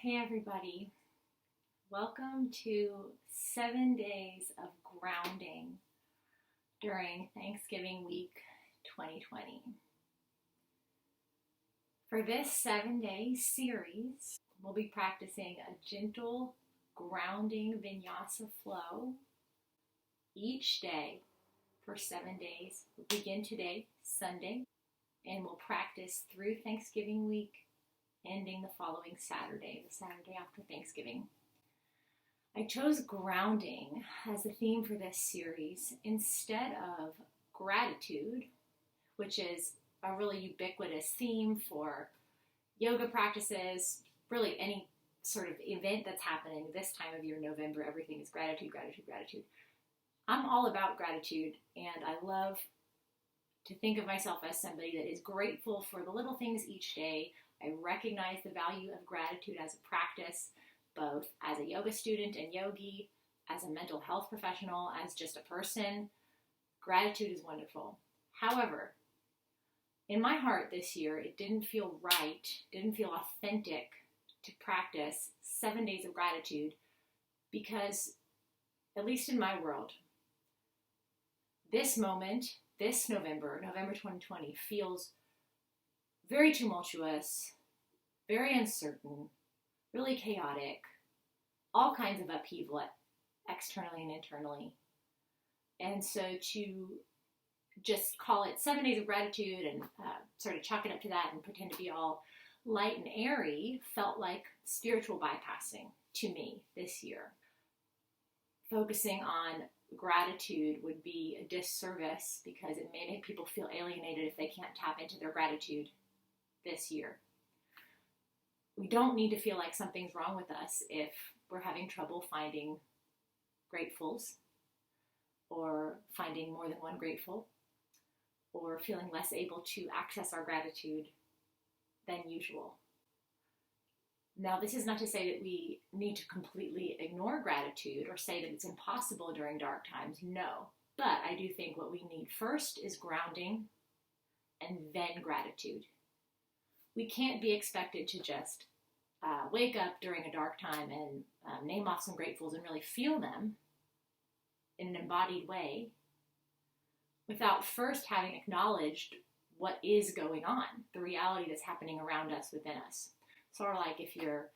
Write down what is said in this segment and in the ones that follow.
Hey everybody, welcome to 7 days of grounding during Thanksgiving week 2020. For this 7-day series, we'll be practicing a gentle grounding vinyasa flow each day for 7 days. We'll begin today, Sunday, and we'll practice through Thanksgiving week, ending the following Saturday, the Saturday after Thanksgiving. I chose grounding as the theme for this series instead of gratitude, which is a really ubiquitous theme for yoga practices, really any sort of event that's happening this time of year, November. Everything is gratitude, gratitude, gratitude. I'm all about gratitude, and I love to think of myself as somebody that is grateful for the little things each day. I recognize the value of gratitude as a practice, both as a yoga student and yogi, as a mental health professional, as just a person. Gratitude is wonderful. However, in my heart this year, it didn't feel right, didn't feel authentic to practice 7 days of gratitude because, at least in my world, this moment, this November 2020, feels very tumultuous, very uncertain, really chaotic, all kinds of upheaval externally and internally. And so to just call it 7 days of gratitude and sort of chalk it up to that and pretend to be all light and airy felt like spiritual bypassing to me this year. Focusing on gratitude would be a disservice because it may make people feel alienated if they can't tap into their gratitude this year. We don't need to feel like something's wrong with us if we're having trouble finding gratefuls, or finding more than one grateful, or feeling less able to access our gratitude than usual. Now, this is not to say that we need to completely ignore gratitude or say that it's impossible during dark times. No. But I do think what we need first is grounding and then gratitude. We can't be expected to just wake up during a dark time and name off some gratefuls and really feel them in an embodied way without first having acknowledged what is going on, the reality that's happening around us, within us. Sort of like if you're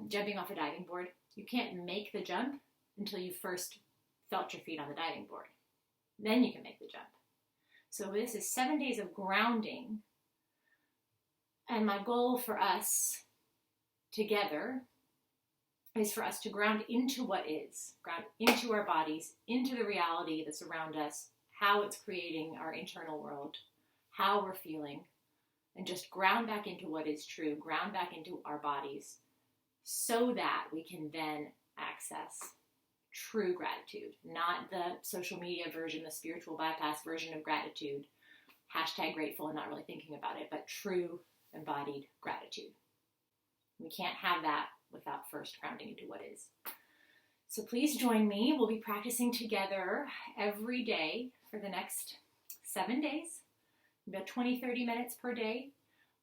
jumping off a diving board, you can't make the jump until you first felt your feet on the diving board. Then you can make the jump. So this is 7 days of grounding. And my goal for us together is for us to ground into what is, ground into our bodies, into the reality that's around us, how it's creating our internal world, how we're feeling, and just ground back into what is true, ground back into our bodies, so that we can then access true gratitude, not the social media version, the spiritual bypass version of gratitude, #grateful and not really thinking about it, but true embodied gratitude. We can't have that without first grounding into what is. So please join me. We'll be practicing together every day for the next 7 days, about 20-30 minutes per day,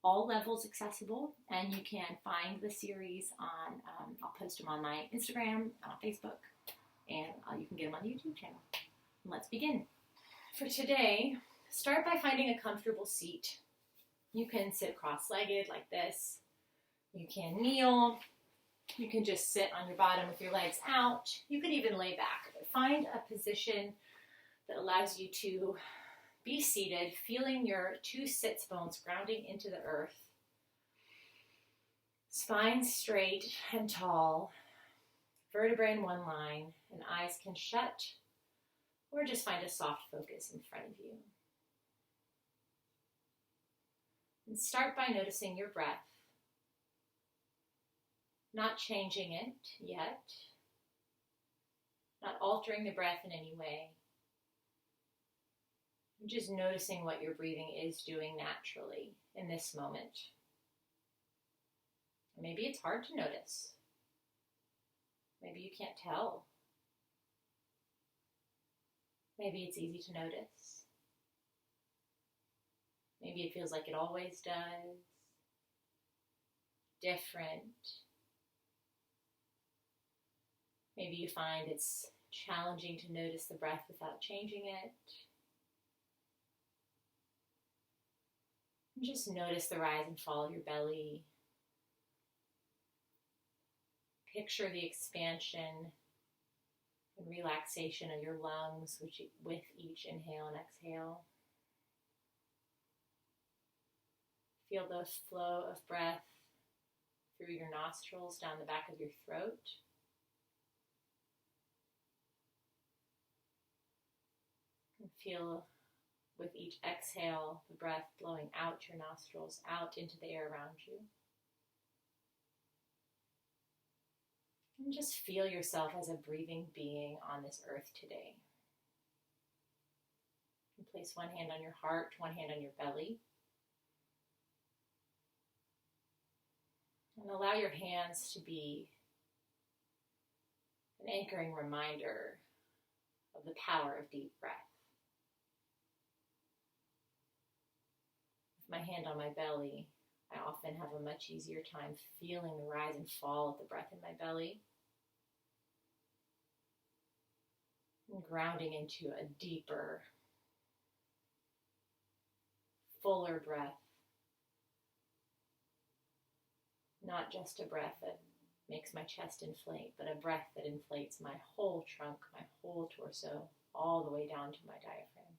all levels accessible, and you can find the series on, I'll post them on my Instagram, on Facebook, and you can get them on the YouTube channel. And let's begin. For today, start by finding a comfortable seat. You can sit cross-legged like this. You can kneel. You can just sit on your bottom with your legs out. You could even lay back. But find a position that allows you to be seated, feeling your two sits bones grounding into the earth. Spine straight and tall. Vertebrae in one line, and eyes can shut, or just find a soft focus in front of you. And start by noticing your breath. Not changing it yet. Not altering the breath in any way. Just noticing what your breathing is doing naturally in this moment. Maybe it's hard to notice. Maybe you can't tell. Maybe it's easy to notice. Maybe it feels like it always does. Different. Maybe you find it's challenging to notice the breath without changing it. And just notice the rise and fall of your belly. Picture the expansion and relaxation of your lungs with each inhale and exhale. Feel the flow of breath through your nostrils down the back of your throat. And feel with each exhale the breath blowing out your nostrils, out into the air around you. And just feel yourself as a breathing being on this earth today. And place one hand on your heart, one hand on your belly. And allow your hands to be an anchoring reminder of the power of deep breath. With my hand on my belly, I often have a much easier time feeling the rise and fall of the breath in my belly. And grounding into a deeper, fuller breath. Not just a breath that makes my chest inflate, but a breath that inflates my whole trunk, my whole torso, all the way down to my diaphragm.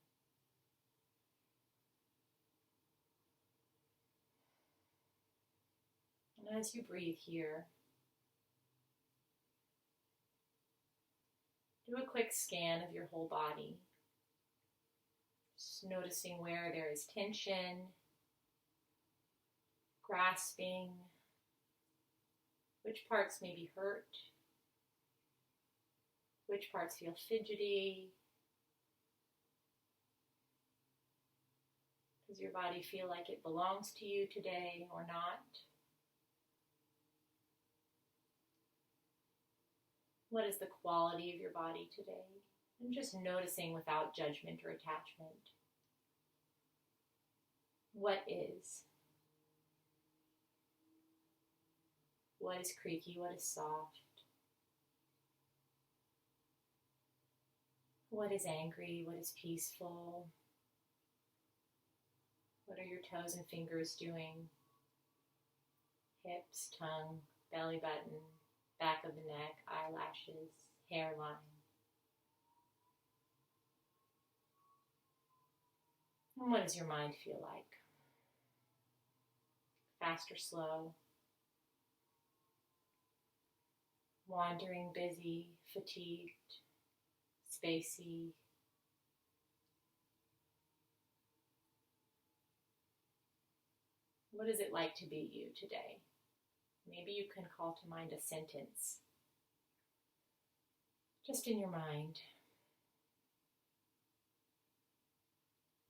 And as you breathe here, do a quick scan of your whole body. Just noticing where there is tension, grasping, which parts may be hurt, which parts feel fidgety. Does your body feel like it belongs to you today or not? What is the quality of your body today? And just noticing without judgment or attachment. What is? What is creaky? What is soft? What is angry? What is peaceful? What are your toes and fingers doing? Hips, tongue, belly button, back of the neck, eyelashes, hairline. And what does your mind feel like? Fast or slow? Wandering, busy, fatigued, spacey. What is it like to be you today? Maybe you can call to mind a sentence, just in your mind.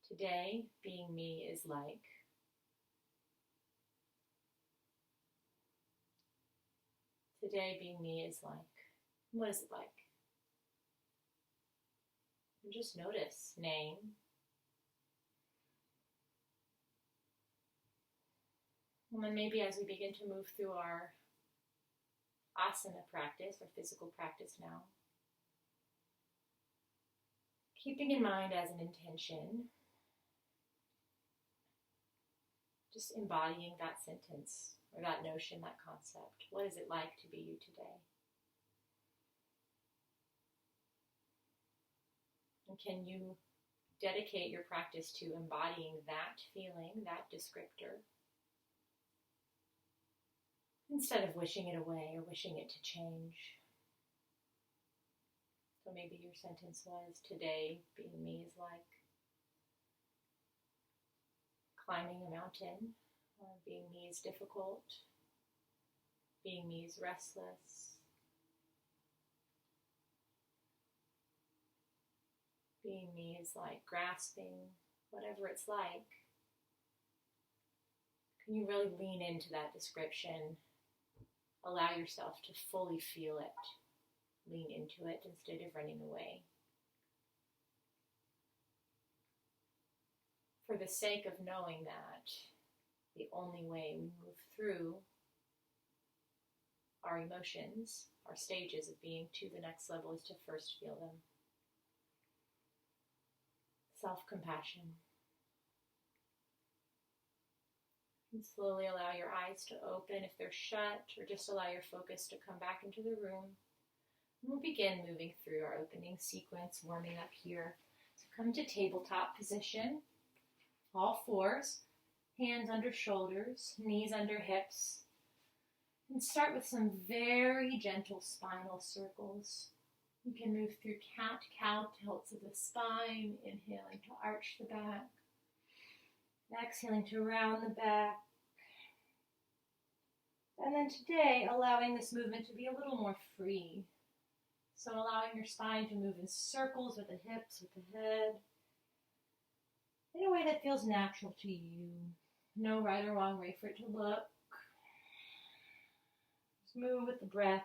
Today, being me is like. Today, being me is like. What is it like? And just notice, name. And then maybe as we begin to move through our asana practice, or physical practice now, keeping in mind as an intention, just embodying that sentence, or that notion, that concept. What is it like to be you today? And can you dedicate your practice to embodying that feeling, that descriptor, instead of wishing it away or wishing it to change? So maybe your sentence was, today being me is like climbing a mountain, or being me is difficult, being me is restless, being me is like grasping, whatever it's like. Can you really lean into that description? Allow yourself to fully feel it. Lean into it instead of running away. For the sake of knowing that the only way we move through our emotions, our stages of being to the next level, is to first feel them. Self-compassion. And slowly allow your eyes to open if they're shut, or just allow your focus to come back into the room. And we'll begin moving through our opening sequence, warming up here. So come to tabletop position, all fours, hands under shoulders, knees under hips. And start with some very gentle spinal circles. You can move through cat-cow tilts of the spine, inhaling to arch the back, exhaling to round the back. And then today, allowing this movement to be a little more free. So allowing your spine to move in circles with the hips, with the head, in a way that feels natural to you. No right or wrong way for it to look. Just move with the breath.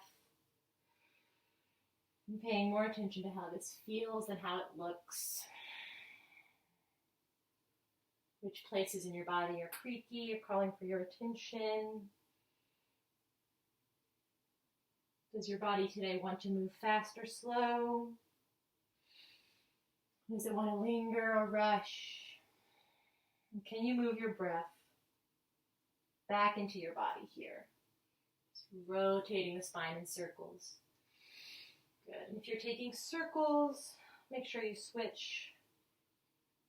And paying more attention to how this feels than how it looks. Which places in your body are creaky or calling for your attention? Does your body today want to move fast or slow? Does it want to linger or rush? And can you move your breath back into your body here? Just rotating the spine in circles. Good. And if you're taking circles, make sure you switch,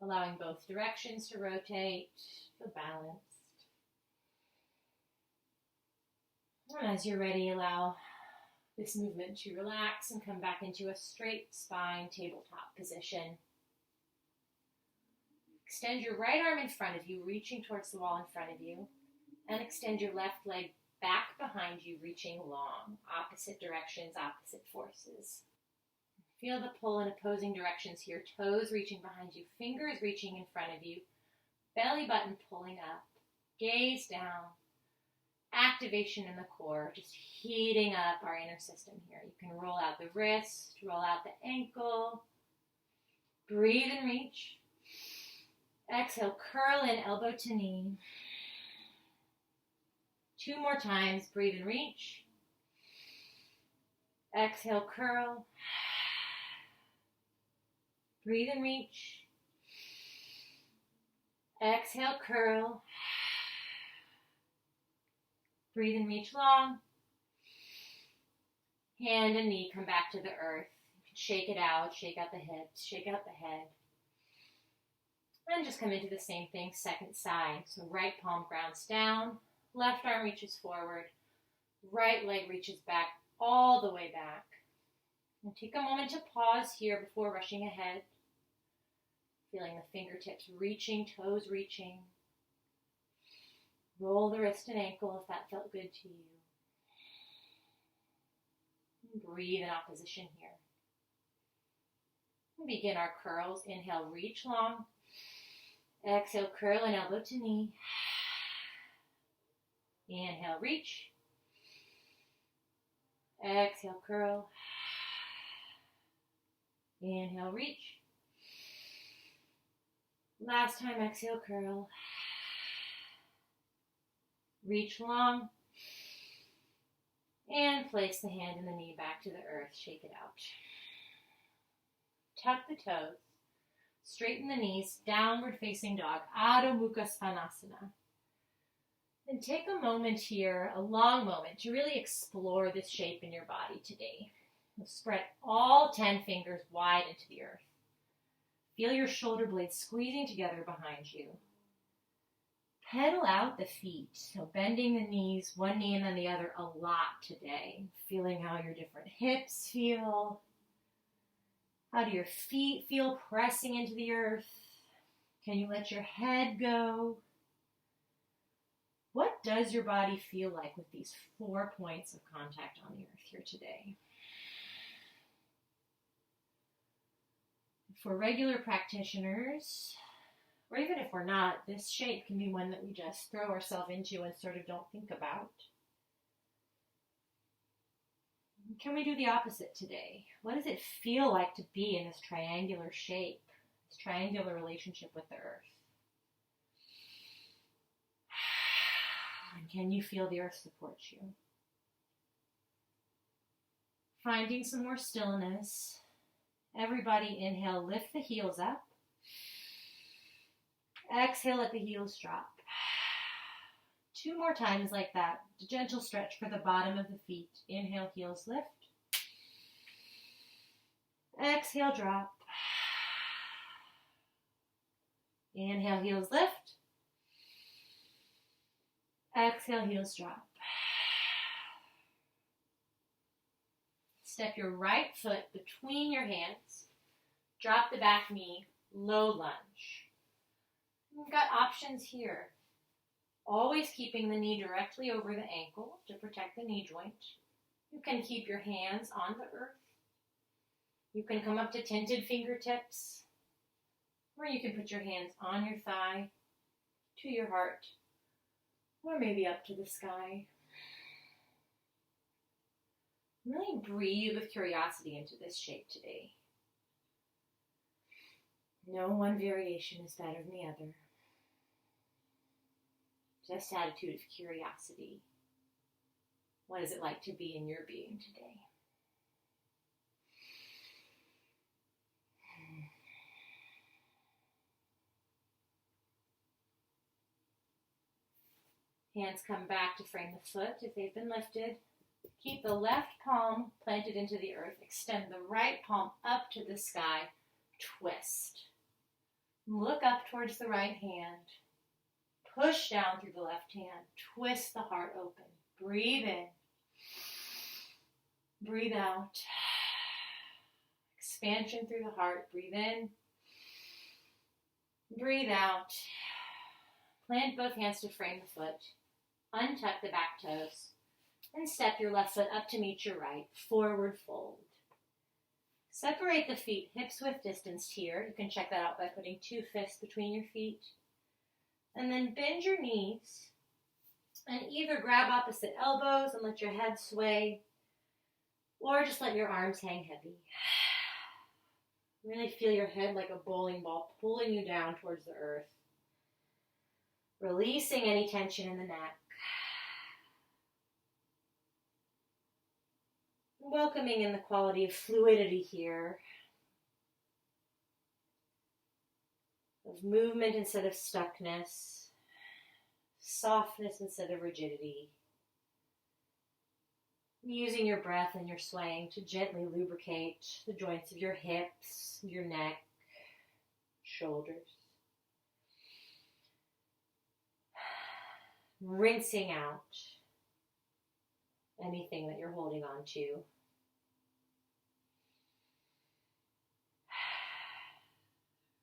allowing both directions to rotate. Feel balanced. And as you're ready, allow this movement to relax and come back into a straight spine tabletop position. Extend your right arm in front of you, reaching towards the wall in front of you, and extend your left leg back behind you, reaching long, opposite directions, opposite forces. Feel the pull in opposing directions here, toes reaching behind you, fingers reaching in front of you, belly button pulling up, gaze down. Activation in the core, just heating up our inner system here. You can roll out the wrist, roll out the ankle. Breathe and reach. Exhale, curl in, elbow to knee. 2 more times, breathe and reach. Exhale, curl. Breathe and reach. Exhale, curl. Breathe and reach long. Hand and knee come back to the earth. You can shake it out, shake out the hips, shake out the head. And just come into the same thing, second side. So right palm grounds down, left arm reaches forward, right leg reaches back, all the way back. And take a moment to pause here before rushing ahead. Feeling the fingertips reaching, toes reaching. Roll the wrist and ankle if that felt good to you. And breathe in opposition here. We'll begin our curls. Inhale, reach long. Exhale, curl and elbow to knee. Inhale, reach. Exhale, curl. Inhale, reach. Last time, exhale, curl. Reach long, and place the hand and the knee back to the earth. Shake it out. Tuck the toes, straighten the knees, downward facing dog, Adho Mukha Svanasana. And take a moment here, a long moment, to really explore this shape in your body today. Spread all 10 fingers wide into the earth. Feel your shoulder blades squeezing together behind you. Pedal out the feet, so bending the knees, one knee and then the other a lot today. Feeling how your different hips feel. How do your feet feel pressing into the earth? Can you let your head go? What does your body feel like with these 4 points of contact on the earth here today? For regular practitioners, or even if we're not, this shape can be one that we just throw ourselves into and sort of don't think about. Can we do the opposite today? What does it feel like to be in this triangular shape, this triangular relationship with the earth? And can you feel the earth support you? Finding some more stillness. Everybody inhale, lift the heels up. Exhale, let the heels drop. 2 more times like that. A gentle stretch for the bottom of the feet. Inhale, heels lift. Exhale, drop. Inhale, heels lift. Exhale, heels drop. Step your right foot between your hands. Drop the back knee, low lunge. You've got options here. Always keeping the knee directly over the ankle to protect the knee joint. You can keep your hands on the earth. You can come up to tented fingertips, or you can put your hands on your thigh, to your heart, or maybe up to the sky. Really breathe with curiosity into this shape today. No one variation is better than the other. Just attitude of curiosity. What is it like to be in your being today? Hands come back to frame the foot if they've been lifted. Keep the left palm planted into the earth. Extend the right palm up to the sky. Twist. Look up towards the right hand. Push down through the left hand. Twist the heart open. Breathe in. Breathe out. Expansion through the heart. Breathe in. Breathe out. Plant both hands to frame the foot. Untuck the back toes. And step your left foot up to meet your right. Forward fold. Separate the feet hips width distance here. You can check that out by putting 2 fists between your feet. And then bend your knees and either grab opposite elbows and let your head sway, or just let your arms hang heavy. Really feel your head like a bowling ball pulling you down towards the earth. Releasing any tension in the neck. Welcoming in the quality of fluidity here, of movement instead of stuckness, softness instead of rigidity. Using your breath and your swaying to gently lubricate the joints of your hips, your neck, shoulders. Rinsing out anything that you're holding on to.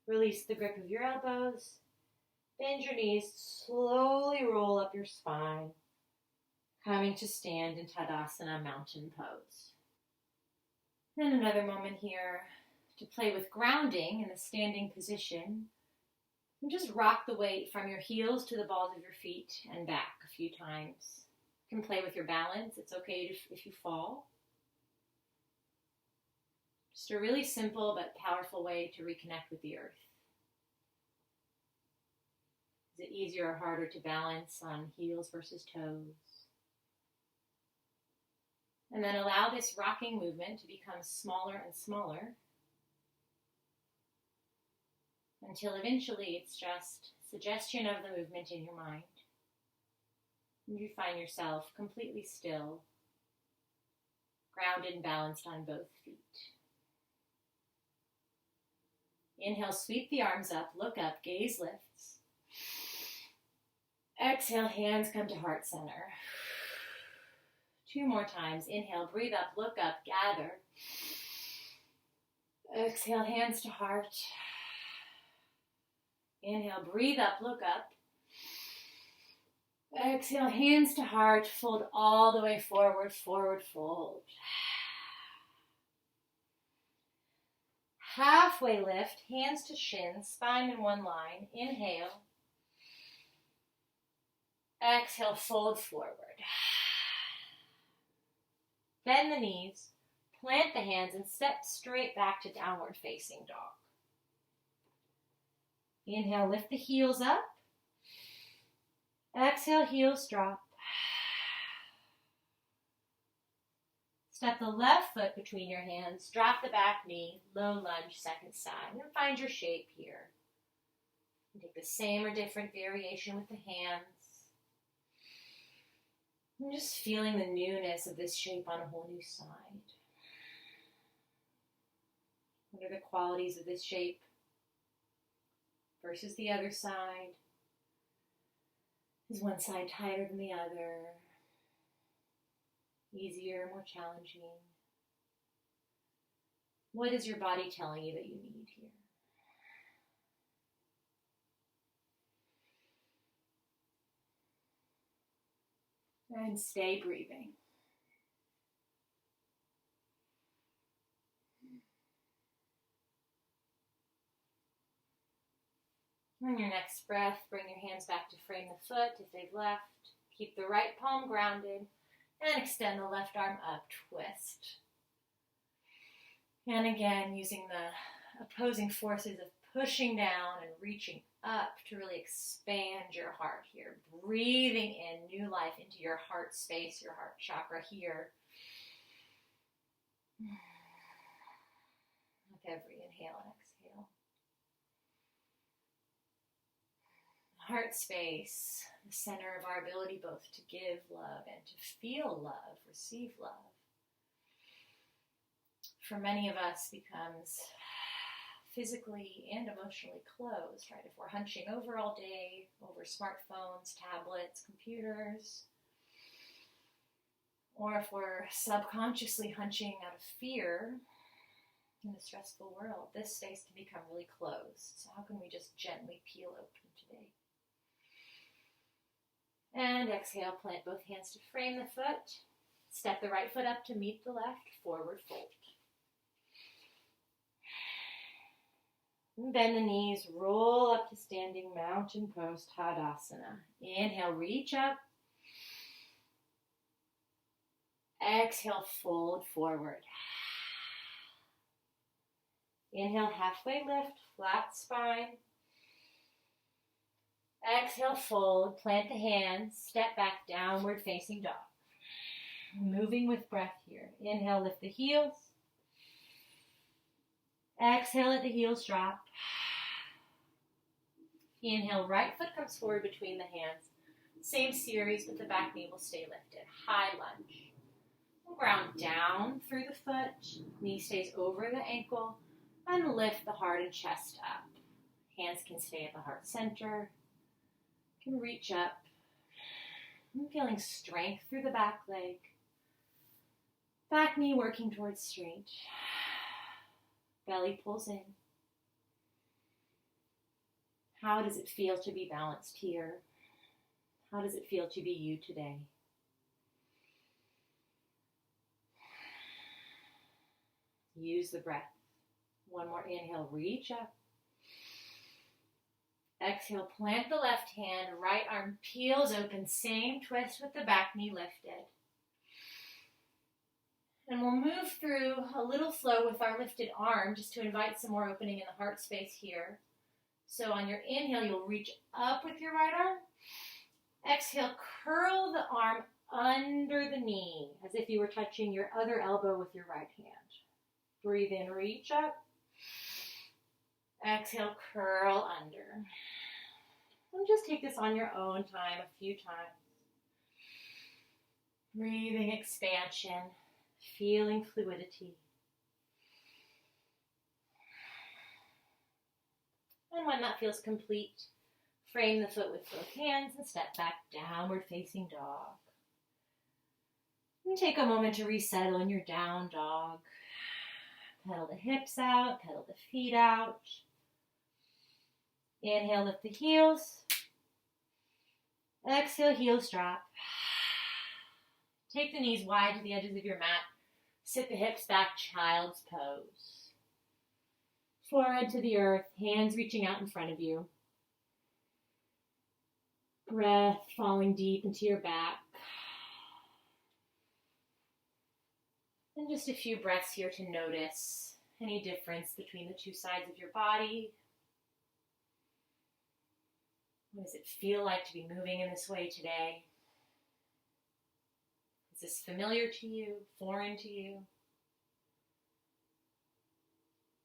Release the grip of your elbows. Bend your knees. Slowly roll up your spine. Coming to stand in Tadasana, mountain pose. Then another moment here to play with grounding in the standing position. And just rock the weight from your heels to the balls of your feet and back a few times. You can play with your balance. It's okay if you fall. Just a really simple but powerful way to reconnect with the earth. Is it easier or harder to balance on heels versus toes? And then allow this rocking movement to become smaller and smaller until eventually it's just suggestion of the movement in your mind. And you find yourself completely still, grounded and balanced on both feet. Inhale, sweep the arms up, look up, gaze lifts. Exhale, hands come to heart center. 2 more times. Inhale, breathe up, look up, gather. Exhale, hands to heart. Inhale, breathe up, look up. Exhale, hands to heart, fold all the way forward, forward fold. Halfway lift, hands to shins, spine in one line. Inhale. Exhale, fold forward. Bend the knees, plant the hands, and step straight back to downward facing dog. Inhale, lift the heels up. Exhale, heels drop. Step the left foot between your hands, drop the back knee, low lunge, second side, and find your shape here. You take the same or different variation with the hands. I'm just feeling the newness of this shape on a whole new side. What are the qualities of this shape versus the other side? Is one side tighter than the other? Easier, more challenging? What is your body telling you that you need here? And stay breathing. On your next breath, bring your hands back to frame the foot if they've left. Keep the right palm grounded and extend the left arm up, twist. And again, using the opposing forces of pushing down and reaching up to really expand your heart here. Breathing in new life into your heart space, your heart chakra here. With every inhale and exhale. Heart space, the center of our ability both to give love and to feel love, receive love. For many of us becomes physically and emotionally closed, right? If we're hunching over all day, over smartphones, tablets, computers, or if we're subconsciously hunching out of fear in a stressful world, this space can become really closed. So how can we just gently peel open today? And exhale, plant both hands to frame the foot. Step the right foot up to meet the left, forward fold. Bend the knees, roll up to standing mountain pose, Tadasana. Inhale, reach up. Exhale, fold forward. Inhale, halfway lift, flat spine. Exhale, fold, plant the hands, step back, downward facing dog. Moving with breath here. Inhale, lift the heels. Exhale, let the heels drop. Inhale, right foot comes forward between the hands. Same series, but the back knee will stay lifted. High lunge. We'll ground down through the foot. Knee stays over the ankle. And lift the heart and chest up. Hands can stay at the heart center. Can reach up. I'm feeling strength through the back leg. Back knee working towards straight. Belly pulls in. How does it feel to be balanced here? How does it feel to be you today? Use the breath. One more inhale, reach up. Exhale, plant the left hand, right arm peels open, same twist with the back knee lifted. And we'll move through a little flow with our lifted arm just to invite some more opening in the heart space here. So on your inhale, you'll reach up with your right arm. Exhale, curl the arm under the knee as if you were touching your other elbow with your right hand. Breathe in, reach up. Exhale, curl under. And just take this on your own time a few times. Breathing expansion, feeling fluidity. And when that feels complete, frame the foot with both hands and step back, downward facing dog. And take a moment to resettle in your down dog. Pedal the hips out, pedal the feet out. Inhale, lift the heels. Exhale, heels drop. Take the knees wide to the edges of your mat. Sit the hips back, child's pose. Forehead to the earth, hands reaching out in front of you. Breath falling deep into your back. And just a few breaths here to notice any difference between the two sides of your body. What does it feel like to be moving in this way today? Is this familiar to you, foreign to you?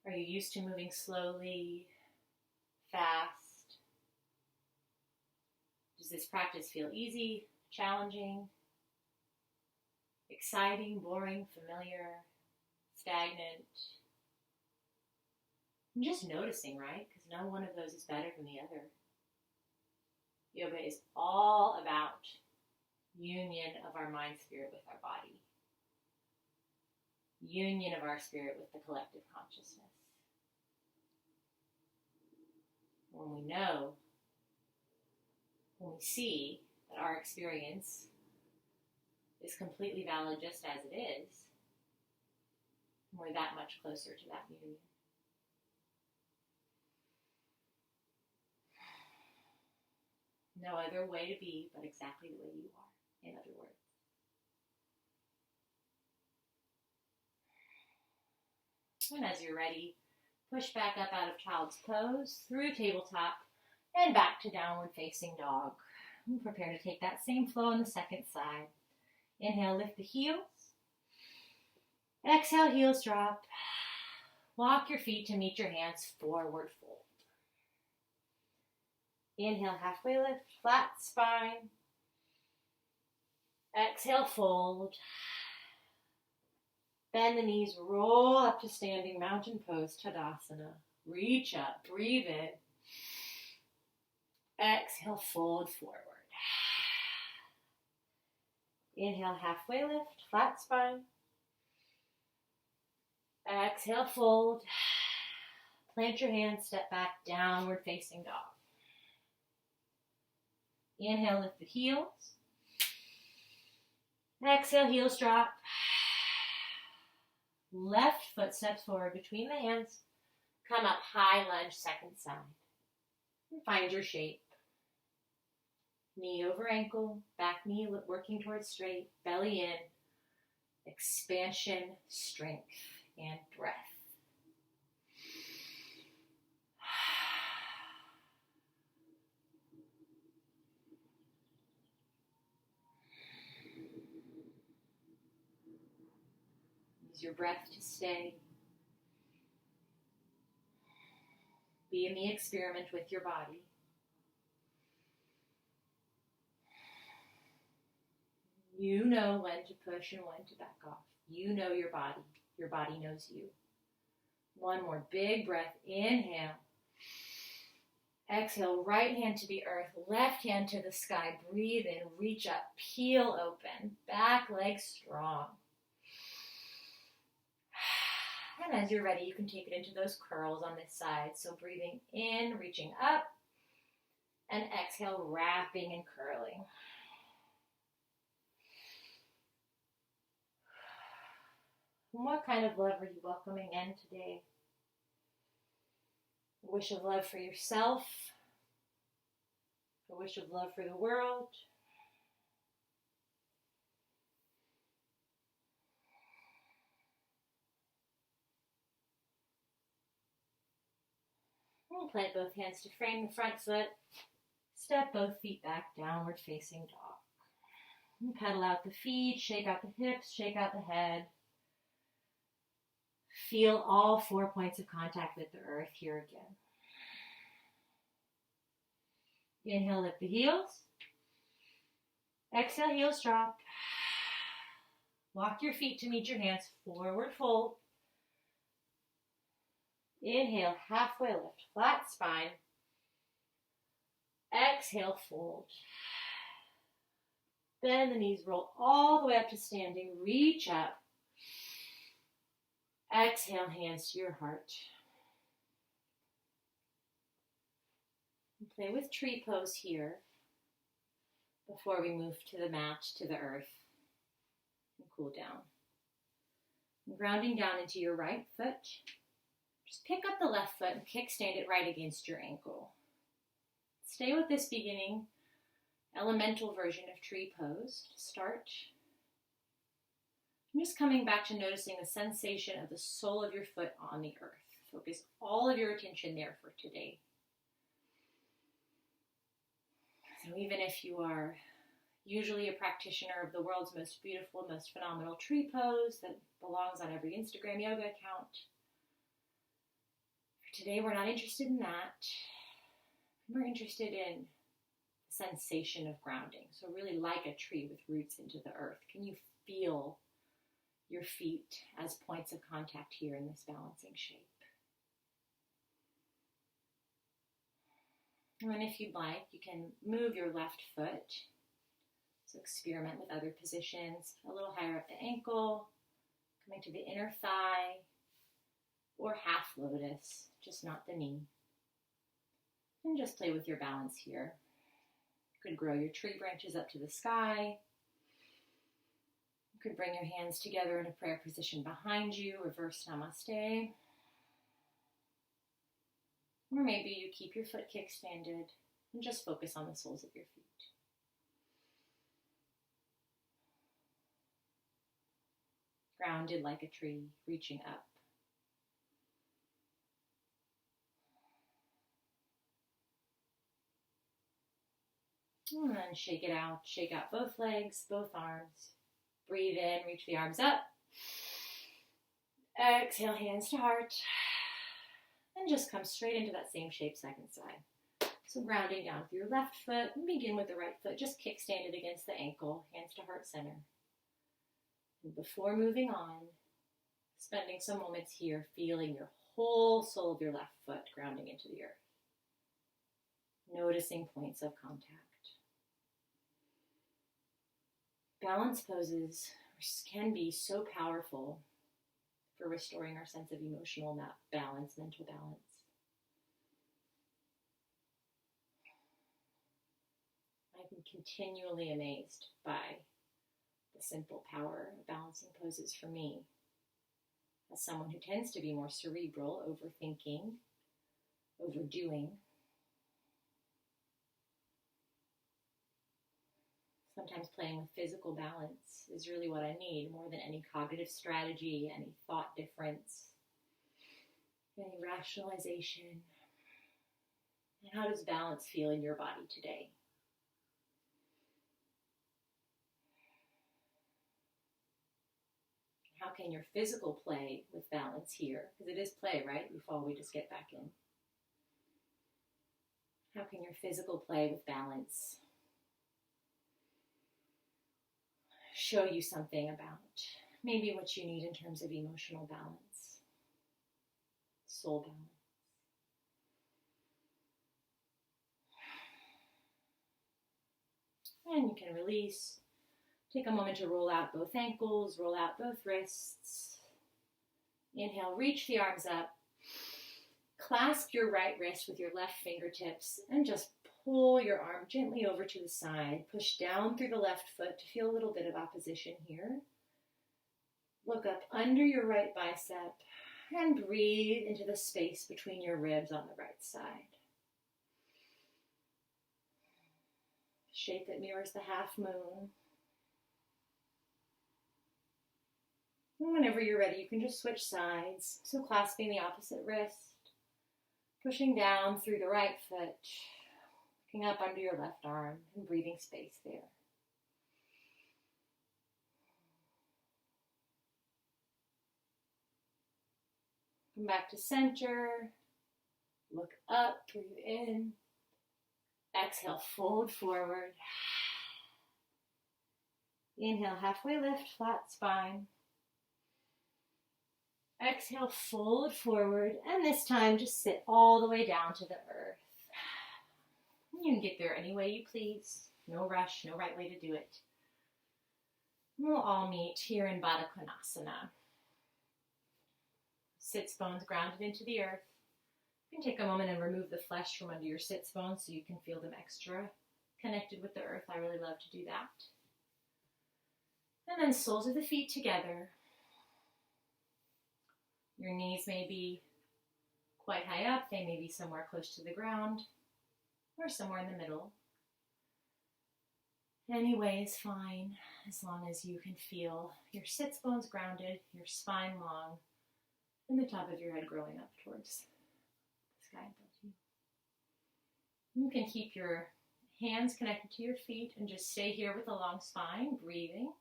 Are you used to moving slowly, fast? Does this practice feel easy, challenging, exciting, boring, familiar, stagnant? And just noticing, right? Because no one of those is better than the other. Yoga is all about union of our mind spirit with our body. Union of our spirit with the collective consciousness. When we know, when we see that our experience is completely valid just as it is, we're that much closer to that union. No other way to be but exactly the way you are, in other words. And as you're ready, push back up out of child's pose, through tabletop, and back to downward facing dog. And prepare to take that same flow on the second side. Inhale, lift the heels. Exhale, heels drop. Walk your feet to meet your hands, forward fold. Inhale, halfway lift, flat spine. Exhale, fold. Bend the knees, roll up to standing mountain pose, Tadasana. Reach up, breathe in. Exhale, fold forward. Inhale, halfway lift, flat spine. Exhale, fold. Plant your hands, step back, downward facing dog. Inhale, lift the heels. Exhale, heels drop. Left foot steps forward between the hands. Come up, high lunge, second side. And find your shape. Knee over ankle, back knee working towards straight, belly in. Expansion, strength, and breath. Use your breath to stay. Be in the experiment with your body. You know when to push and when to back off. You know your body. Your body knows you. One more big breath. Inhale. Exhale, right hand to the earth, left hand to the sky. Breathe in, reach up, peel open, back leg strong. And as you're ready, you can take it into those curls on this side. So breathing in, reaching up, and exhale, wrapping and curling. And what kind of love are you welcoming in today? A wish of love for yourself, a wish of love for the world. And plant both hands to frame the front foot. Step both feet back, downward facing dog. And pedal out the feet, shake out the hips, shake out the head. Feel all 4 points of contact with the earth here again. Inhale, lift the heels. Exhale, heels drop. Walk your feet to meet your hands, forward fold. Inhale, halfway lift, flat spine. Exhale, fold. Bend the knees, roll all the way up to standing, reach up. Exhale, hands to your heart. And play with tree pose here before we move to the mat, to the earth, and cool down. And grounding down into your right foot. Just pick up the left foot and kickstand it right against your ankle. Stay with this beginning elemental version of tree pose to start. I'm just coming back to noticing the sensation of the sole of your foot on the earth. Focus all of your attention there for today. So even if you are usually a practitioner of the world's most beautiful, most phenomenal tree pose that belongs on every Instagram yoga account. Today, we're not interested in that. We're interested in the sensation of grounding. So really like a tree with roots into the earth. Can you feel your feet as points of contact here in this balancing shape? And then if you'd like, you can move your left foot. So experiment with other positions. A little higher up the ankle, coming to the inner thigh, or half lotus, just not the knee. And just play with your balance here. You could grow your tree branches up to the sky. You could bring your hands together in a prayer position behind you, reverse namaste. Or maybe you keep your foot kickstanded and just focus on the soles of your feet. Grounded like a tree, reaching up. And then shake it out. Shake out both legs, both arms. Breathe in, reach the arms up. Exhale, hands to heart. And just come straight into that same shape, second side. So grounding down through your left foot. And begin with the right foot. Just kickstand it against the ankle, hands to heart center. And before moving on, spending some moments here feeling your whole sole of your left foot grounding into the earth. Noticing points of contact. Balance poses can be so powerful for restoring our sense of emotional balance, mental balance. I'm continually amazed by the simple power of balancing poses for me. As someone who tends to be more cerebral, overthinking, overdoing, sometimes playing with physical balance is really what I need more than any cognitive strategy, any thought difference, any rationalization. And how does balance feel in your body today? How can your physical play with balance here? Because it is play, right? We fall, we just get back in. How can your physical play with balance show you something about maybe what you need in terms of emotional balance, soul balance? And you can release. Take a moment to roll out both ankles, roll out both wrists. Inhale, reach the arms up. Clasp your right wrist with your left fingertips and just pull your arm gently over to the side. Push down through the left foot to feel a little bit of opposition here. Look up under your right bicep and breathe into the space between your ribs on the right side. Shape that mirrors the half moon. And whenever you're ready, you can just switch sides. So clasping the opposite wrist, pushing down through the right foot, looking up under your left arm and breathing space there. Come back to center. Look up, breathe in. Exhale, fold forward. Inhale, halfway lift, flat spine. Exhale, fold forward, and this time just sit all the way down to the earth. You can get there any way you please. No rush, no right way to do it. We'll all meet here in Baddha Konasana. Sits bones grounded into the earth. You can take a moment and remove the flesh from under your sits bones so you can feel them extra connected with the earth. I really love to do that. And then soles of the feet together. Your knees may be quite high up. They may be somewhere close to the ground or somewhere in the middle. Any way is fine as long as you can feel your sits bones grounded, your spine long, and the top of your head growing up towards the sky above you. You can keep your Hands connected to your feet, and just stay here with a long spine, breathing.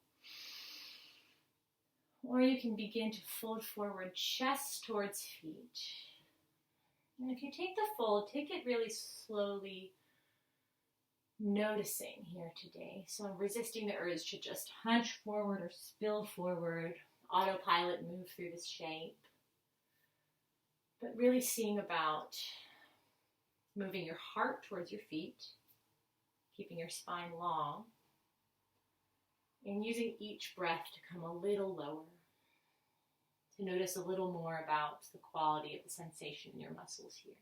Or you can begin to fold forward, chest towards feet. And if you take the fold, take it really slowly, noticing here today. So resisting the urge to just hunch forward or spill forward, autopilot move through this shape. But really seeing about moving your heart towards your feet, keeping your spine long, and using each breath to come a little lower, to notice a little more about the quality of the sensation in your muscles here.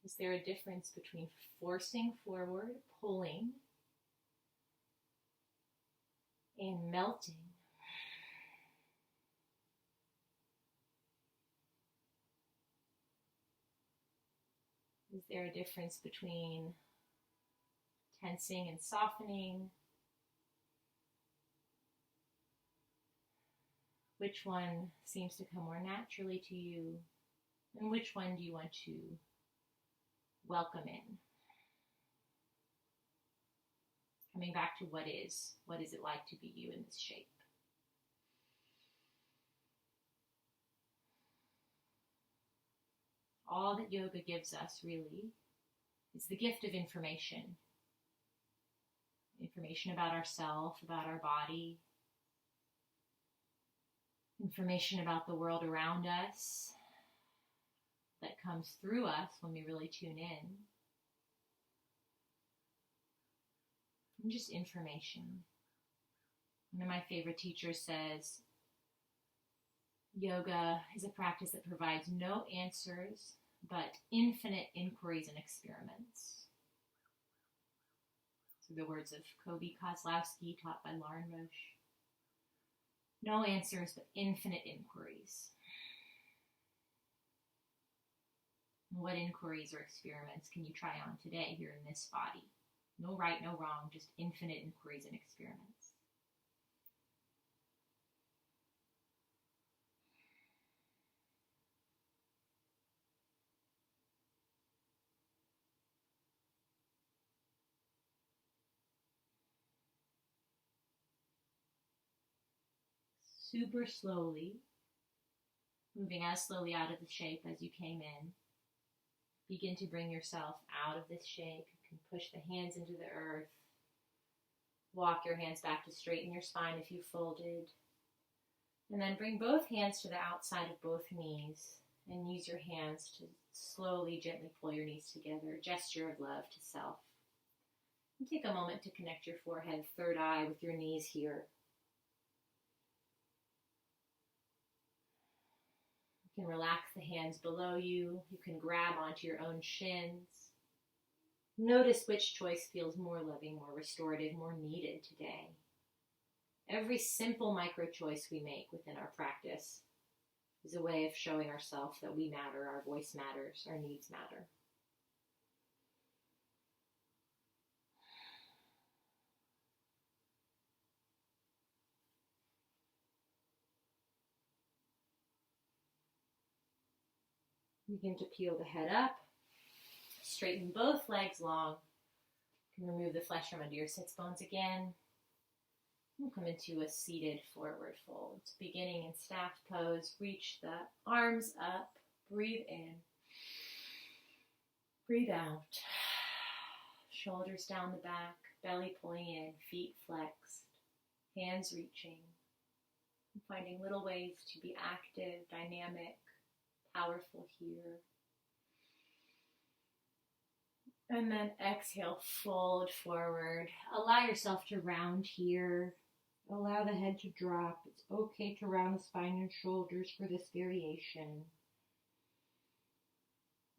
Is there a difference between forcing forward, pulling, and melting? Is there a difference between tensing and softening? Which one seems to come more naturally to you? And which one do you want to welcome in? Coming back to what is it like to be you in this shape? All that yoga gives us really is the gift of information. Information about ourselves, about our body, information about the world around us that comes through us when we really tune in. And just information. One of my favorite teachers says, yoga is a practice that provides no answers, but infinite inquiries and experiments. So the words of Kobe Kozlowski, taught by Lauren Roche. No answers, but infinite inquiries. What inquiries or experiments can you try on today here in this body? No right, no wrong, just infinite inquiries and experiments. Super slowly, moving as slowly out of the shape as you came in. Begin to bring yourself out of this shape. You can push the hands into the earth. Walk your hands back to straighten your spine if you folded. And then bring both hands to the outside of both knees and use your hands to slowly, gently pull your knees together. A gesture of love to self. And take a moment to connect your forehead, third eye with your knees here. You can relax the hands below you. You can grab onto your own shins. Notice which choice feels more loving, more restorative, more needed today. Every simple micro choice we make within our practice is a way of showing ourselves that we matter, our voice matters, our needs matter. Begin to peel the head up. Straighten both legs long. You can remove the flesh from under your sits bones again. We'll come into a seated forward fold. Beginning in staff pose. Reach the arms up. Breathe in. Breathe out. Shoulders down the back. Belly pulling in. Feet flexed. Hands reaching. Finding little ways to be active, dynamic, powerful here. And then exhale, fold forward. Allow yourself to round here. Allow the head to drop. It's okay to round the spine and shoulders for this variation.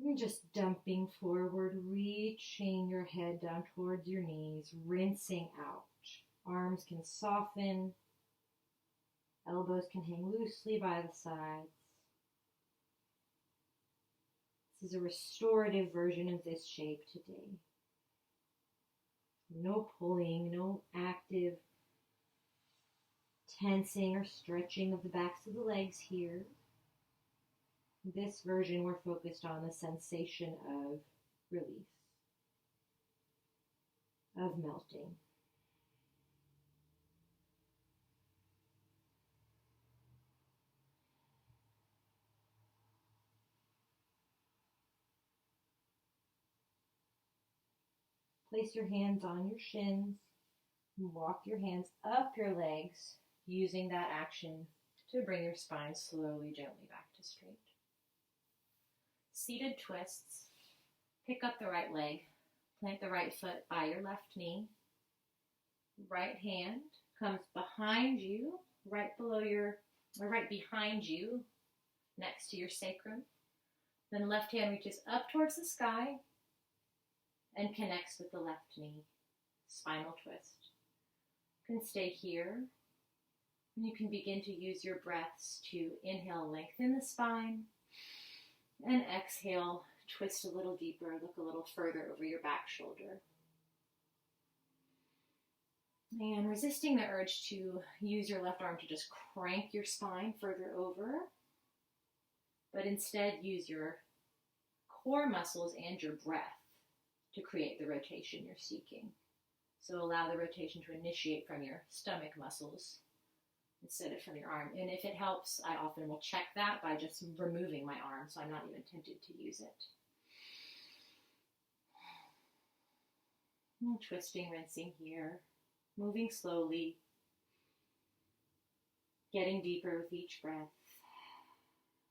And just dumping forward, reaching your head down towards your knees, rinsing out. Arms can soften. Elbows can hang loosely by the sides. This is a restorative version of this shape today. No pulling, no active tensing or stretching of the backs of the legs here. This version, we're focused on the sensation of release, of melting. Place your hands on your shins and walk your hands up your legs, using that action to bring your spine slowly, gently back to straight. Seated twists. Pick up the right leg. Plant the right foot by your left knee. Right hand comes behind you, right behind you, next to your sacrum. Then left hand reaches up towards the sky and connects with the left knee. Spinal twist. You can stay here. And you can begin to use your breaths to inhale, lengthen the spine, and exhale, twist a little deeper, look a little further over your back shoulder. And resisting the urge to use your left arm to just crank your spine further over, but instead use your core muscles and your breath to create the rotation you're seeking. So allow the rotation to initiate from your stomach muscles instead of from your arm. And if it helps, I often will check that by just removing my arm, so I'm not even tempted to use it. And twisting, rinsing here, moving slowly, getting deeper with each breath,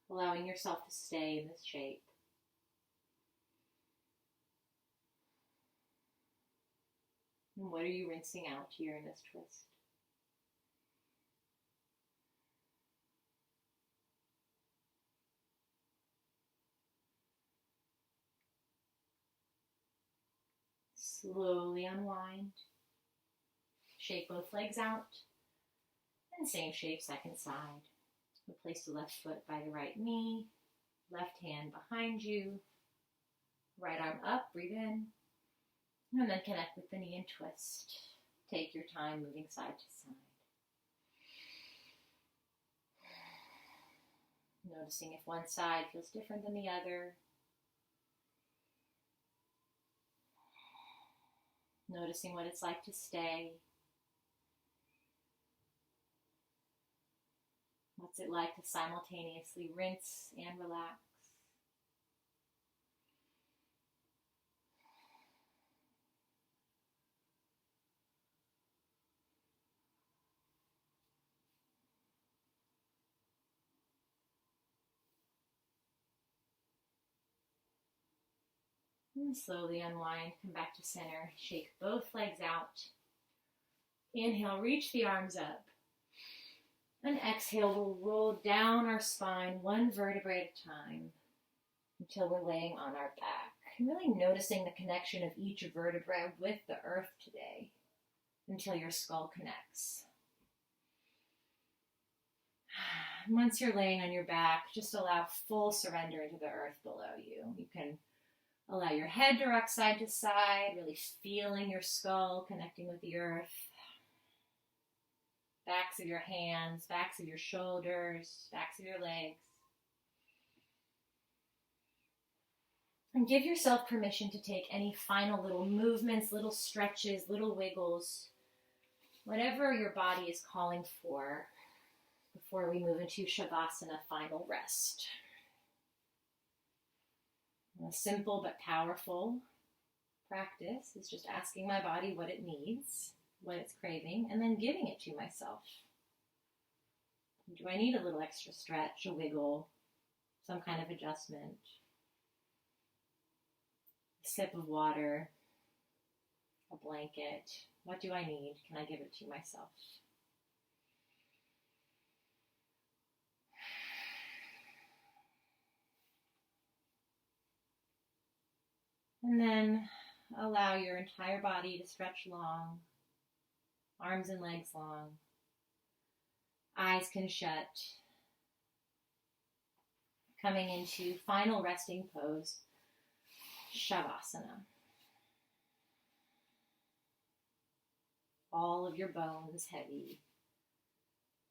allowing yourself to stay in this shape. And what are you rinsing out here in this twist? Slowly unwind. Shake both legs out. And same shape, second side. We'll place the left foot by the right knee. Left hand behind you. Right arm up, breathe in. And then connect with the knee and twist. Take your time moving side to side. Noticing if one side feels different than the other. Noticing what it's like to stay. What's it like to simultaneously rinse and relax? And slowly unwind, come back to center, shake both legs out. Inhale, reach the arms up. And exhale, we'll roll down our spine one vertebrae at a time until we're laying on our back. And really noticing the connection of each vertebra with the earth today until your skull connects. Once you're laying on your back, just allow full surrender to the earth below you. You can allow your head to rock side to side, really feeling your skull connecting with the earth. Backs of your hands, backs of your shoulders, backs of your legs. And give yourself permission to take any final little movements, little stretches, little wiggles, whatever your body is calling for before we move into Shavasana, final rest. A simple but powerful practice is just asking my body what it needs, what it's craving, and then giving it to myself. Do I need a little extra stretch, a wiggle, some kind of adjustment? A sip of water, a blanket. What do I need? Can I give it to myself? And then allow your entire body to stretch long, arms and legs long. Eyes can shut. Coming into final resting pose, Shavasana. All of your bones heavy.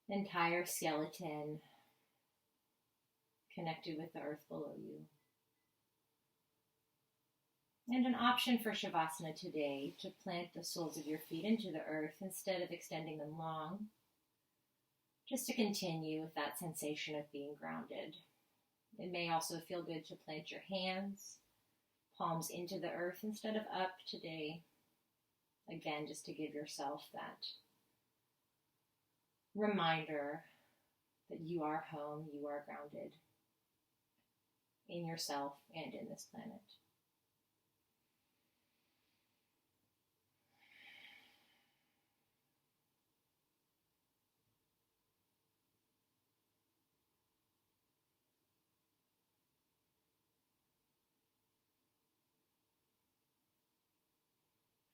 Entire skeleton connected with the earth below you. And an option for Shavasana today to plant the soles of your feet into the earth instead of extending them long, just to continue with that sensation of being grounded. It may also feel good to plant your hands, palms into the earth instead of up today. Again, just to give yourself that reminder that you are home, you are grounded in yourself and in this planet.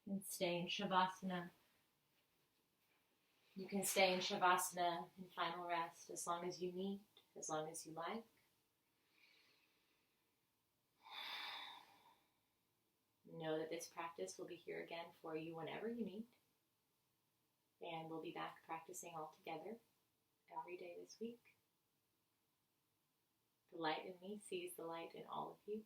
And stay in Shavasana. You can stay in Shavasana in final rest as long as you need, as long as you like. Know that this practice will be here again for you whenever you need. And we'll be back practicing all together every day this week. The light in me sees the light in all of you.